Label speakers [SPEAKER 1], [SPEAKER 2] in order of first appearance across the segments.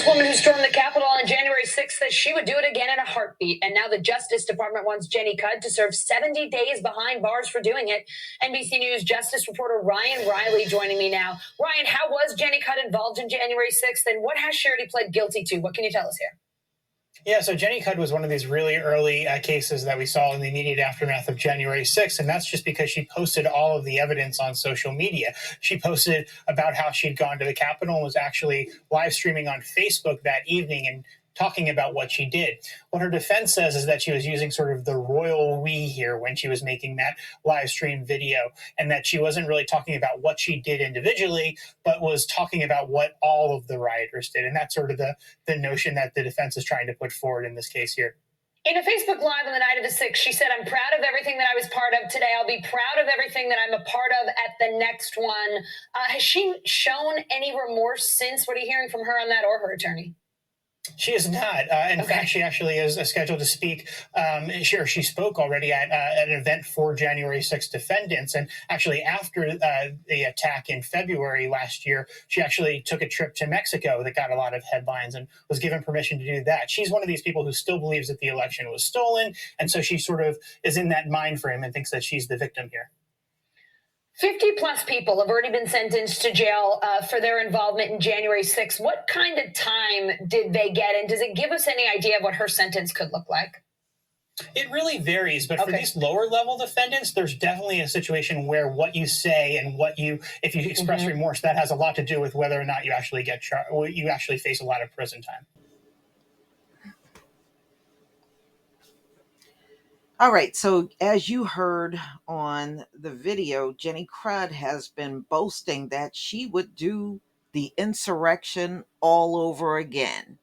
[SPEAKER 1] businesswoman who stormed the Capitol on January 6th says she would do it again in a heartbeat. And now the Justice Department wants Jenny Cudd to serve 70 days behind bars for doing it. NBC News Justice reporter Ryan Riley joining me now. Ryan, how was Jenny Cudd involved in January 6th, and what has Charity pled guilty to? What can you tell us here?
[SPEAKER 2] Yeah, so Jenny Cudd was one of these really early cases that we saw in the immediate aftermath of January 6th, and that's just because she posted all of the evidence on social media. She posted about how she'd gone to the Capitol and was actually live streaming on Facebook that evening and talking about what she did. What her defense says is that she was using sort of the royal we here when she was making that live stream video, and that she wasn't really talking about what she did individually, but was talking about what all of the rioters did. And that's sort of the notion that the defense is trying to put forward in this case here.
[SPEAKER 1] In a Facebook Live on the night of the 6th, she said, "I'm proud of everything that I was part of today. I'll be proud of everything that I'm a part of at the next one." Has she shown any remorse since? What are you hearing from her on that, or her attorney?
[SPEAKER 2] She is not. In fact, she actually is scheduled to speak. She spoke already at an event for January 6th defendants. And actually, after the attack in February last year, she actually took a trip to Mexico that got a lot of headlines and was given permission to do that. She's one of these people who still believes that the election was stolen. And so she sort of is in that mind frame and thinks that she's the victim here.
[SPEAKER 1] 50 plus people have already been sentenced to jail for their involvement in January 6th. What kind of time did they get? And does it give us any idea of what her sentence could look like?
[SPEAKER 2] It really varies, but for these lower level defendants, there's definitely a situation where what you say and if you express remorse, that has a lot to do with whether or not you actually get charged, or you actually face a lot of prison time.
[SPEAKER 3] All right, so as you heard on the video, Jenny Cudd has been boasting that she would do the insurrection all over again.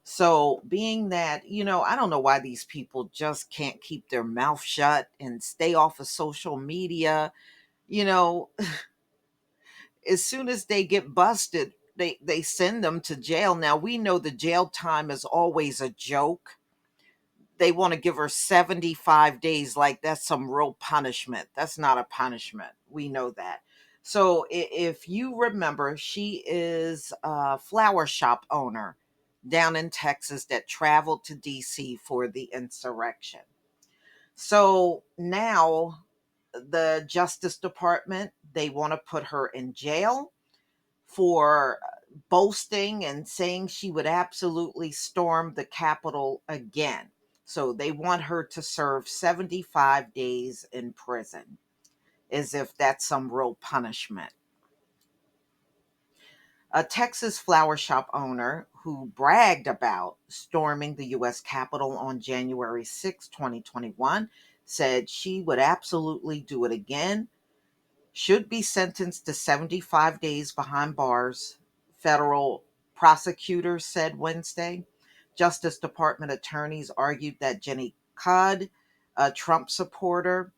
[SPEAKER 3] So being that, I don't know why these people just can't keep their mouth shut and stay off of social media. As soon as they get busted, they send them to jail. Now, we know the jail time is always a joke. They want to give her 75 days like that's some real punishment. That's not a punishment. We know that. So if you remember, she is a flower shop owner down in Texas that traveled to DC for the insurrection. So now the Justice Department, they want to put her in jail for boasting and saying she would absolutely storm the Capitol again. So they want her to serve 75 days in prison, as if that's some real punishment. A Texas flower shop owner who bragged about storming the U.S. Capitol on January 6, 2021, said she would absolutely do it again, should be sentenced to 75 days behind bars, federal prosecutors said Wednesday. Justice Department attorneys argued that Jenny Cudd, a Trump supporter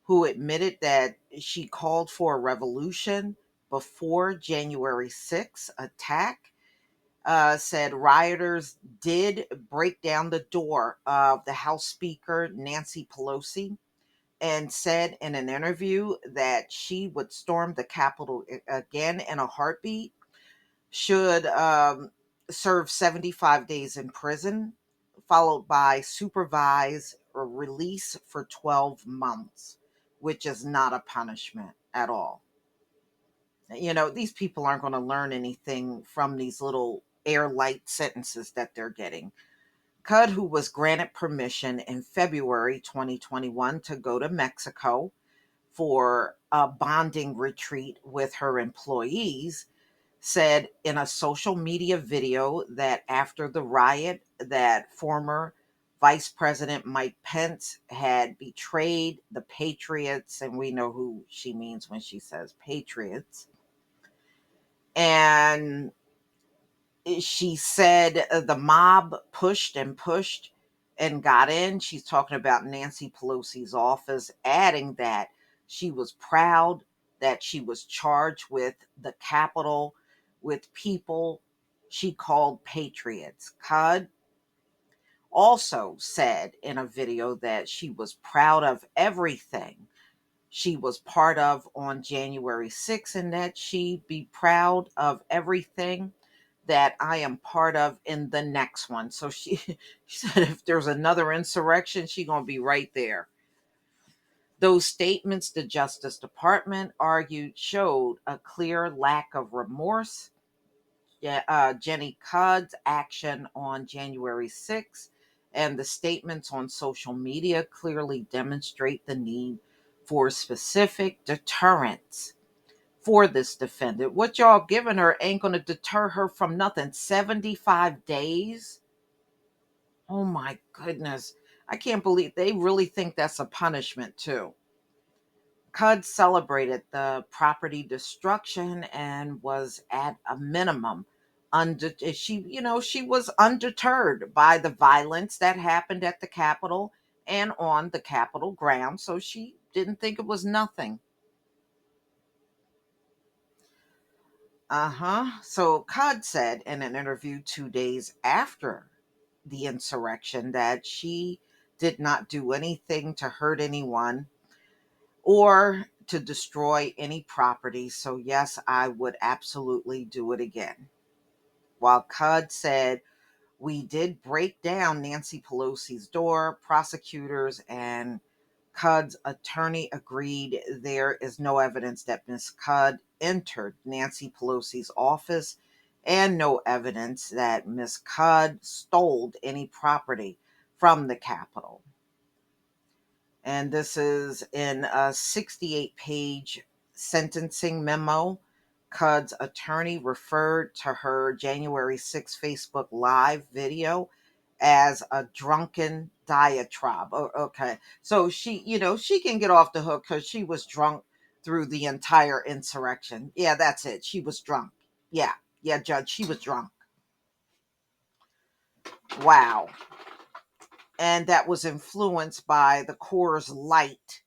[SPEAKER 3] who admitted that she called for a revolution before January 6th attack, said rioters did break down the door of the House Speaker Nancy Pelosi, and said in an interview that she would storm the Capitol again in a heartbeat, should serve 75 days in prison, followed by supervised release for 12 months, which is not a punishment at all. These people aren't going to learn anything from these little airlight sentences that they're getting. Cudd, who was granted permission in February 2021 to go to Mexico for a bonding retreat with her employees, said in a social media video that after the riot that former Vice President Mike Pence had betrayed the patriots, and we know who she means when she says patriots. And she said the mob pushed and pushed and got in. She's talking about Nancy Pelosi's office, adding that she was proud that she was charged with the Capitol with people she called patriots. Cudd also said in a video that she was proud of everything she was part of on January 6th, and that she'd be proud of everything that I am part of in the next one. So she, she said if there's another insurrection, she's going to be right there. Those statements the Justice Department argued showed a clear lack of remorse. Jenny Cudd's action on January 6th and the statements on social media clearly demonstrate the need for specific deterrence for this defendant. What y'all giving her ain't going to deter her from nothing. 75 days? Oh my goodness. I can't believe they really think that's a punishment too. Cudd celebrated the property destruction and was at a minimum she was undeterred by the violence that happened at the Capitol and on the Capitol grounds, so she didn't think it was nothing. So Cudd said in an interview 2 days after the insurrection that she did not do anything to hurt anyone or to destroy any property. So yes, I would absolutely do it again. While Cudd said, we did break down Nancy Pelosi's door, prosecutors and Cudd's attorney agreed there is no evidence that Ms. Cudd entered Nancy Pelosi's office and no evidence that Ms. Cudd stole any property from the Capitol. And this is in a 68-page sentencing memo. Cudd's attorney referred to her January 6 Facebook Live video as a drunken diatribe. Okay. So she can get off the hook because she was drunk through the entire insurrection. Yeah, that's it. She was drunk. Yeah, Judge, she was drunk. Wow. And that was influenced by the Coors Light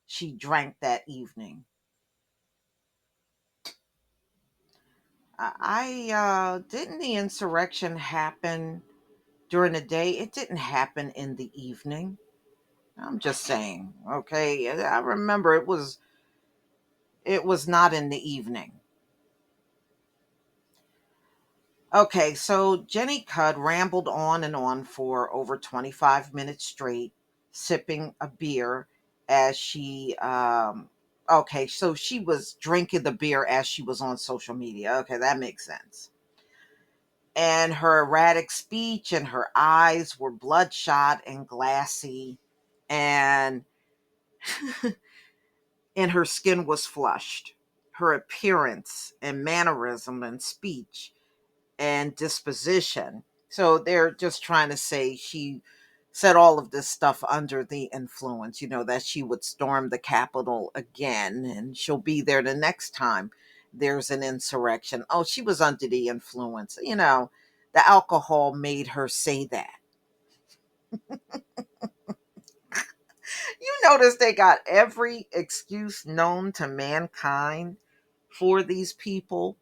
[SPEAKER 3] she drank that evening. Didn't the insurrection happen during the day? It didn't happen in the evening. I'm just saying, okay? I remember it was not in the evening. Okay, so Jenny Cudd rambled on and on for over 25 minutes straight, sipping a beer as she okay, so she was drinking the beer as she was on social media. Okay, that makes sense. And her erratic speech and her eyes were bloodshot and glassy, and and her skin was flushed. Her appearance and mannerism and speech and disposition. So they're just trying to say she said all of this stuff under the influence, that she would storm the Capitol again and she'll be there the next time there's an insurrection. Oh, she was under the influence. The alcohol made her say that. You notice they got every excuse known to mankind for these people.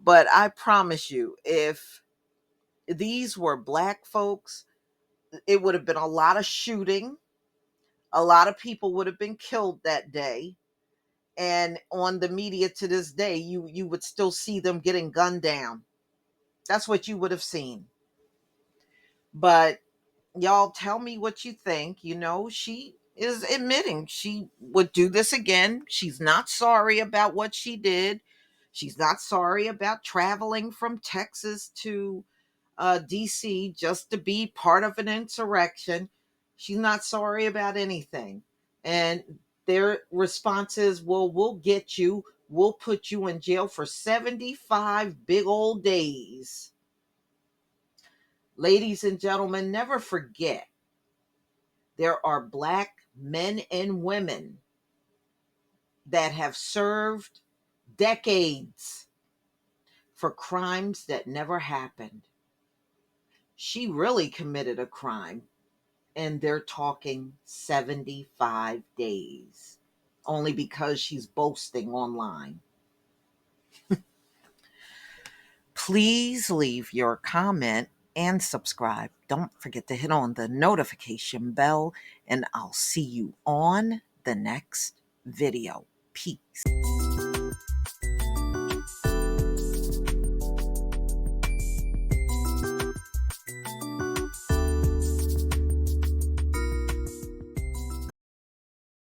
[SPEAKER 3] But I promise you, if these were black folks, it would have been a lot of shooting. A lot of people would have been killed that day. And on the media to this day, you would still see them getting gunned down. That's what you would have seen. But y'all tell me what you think. She is admitting she would do this again. She's not sorry about what she did. She's not sorry about traveling from Texas to DC just to be part of an insurrection. She's not sorry about anything. And their response is, well, we'll get you. We'll put you in jail for 75 big old days. Ladies and gentlemen, never forget there are black men and women that have served decades for crimes that never happened. She really committed a crime, and they're talking 75 days only because she's boasting online. Please leave your comment and subscribe. Don't forget to hit on the notification bell, and I'll see you on the next video. Peace.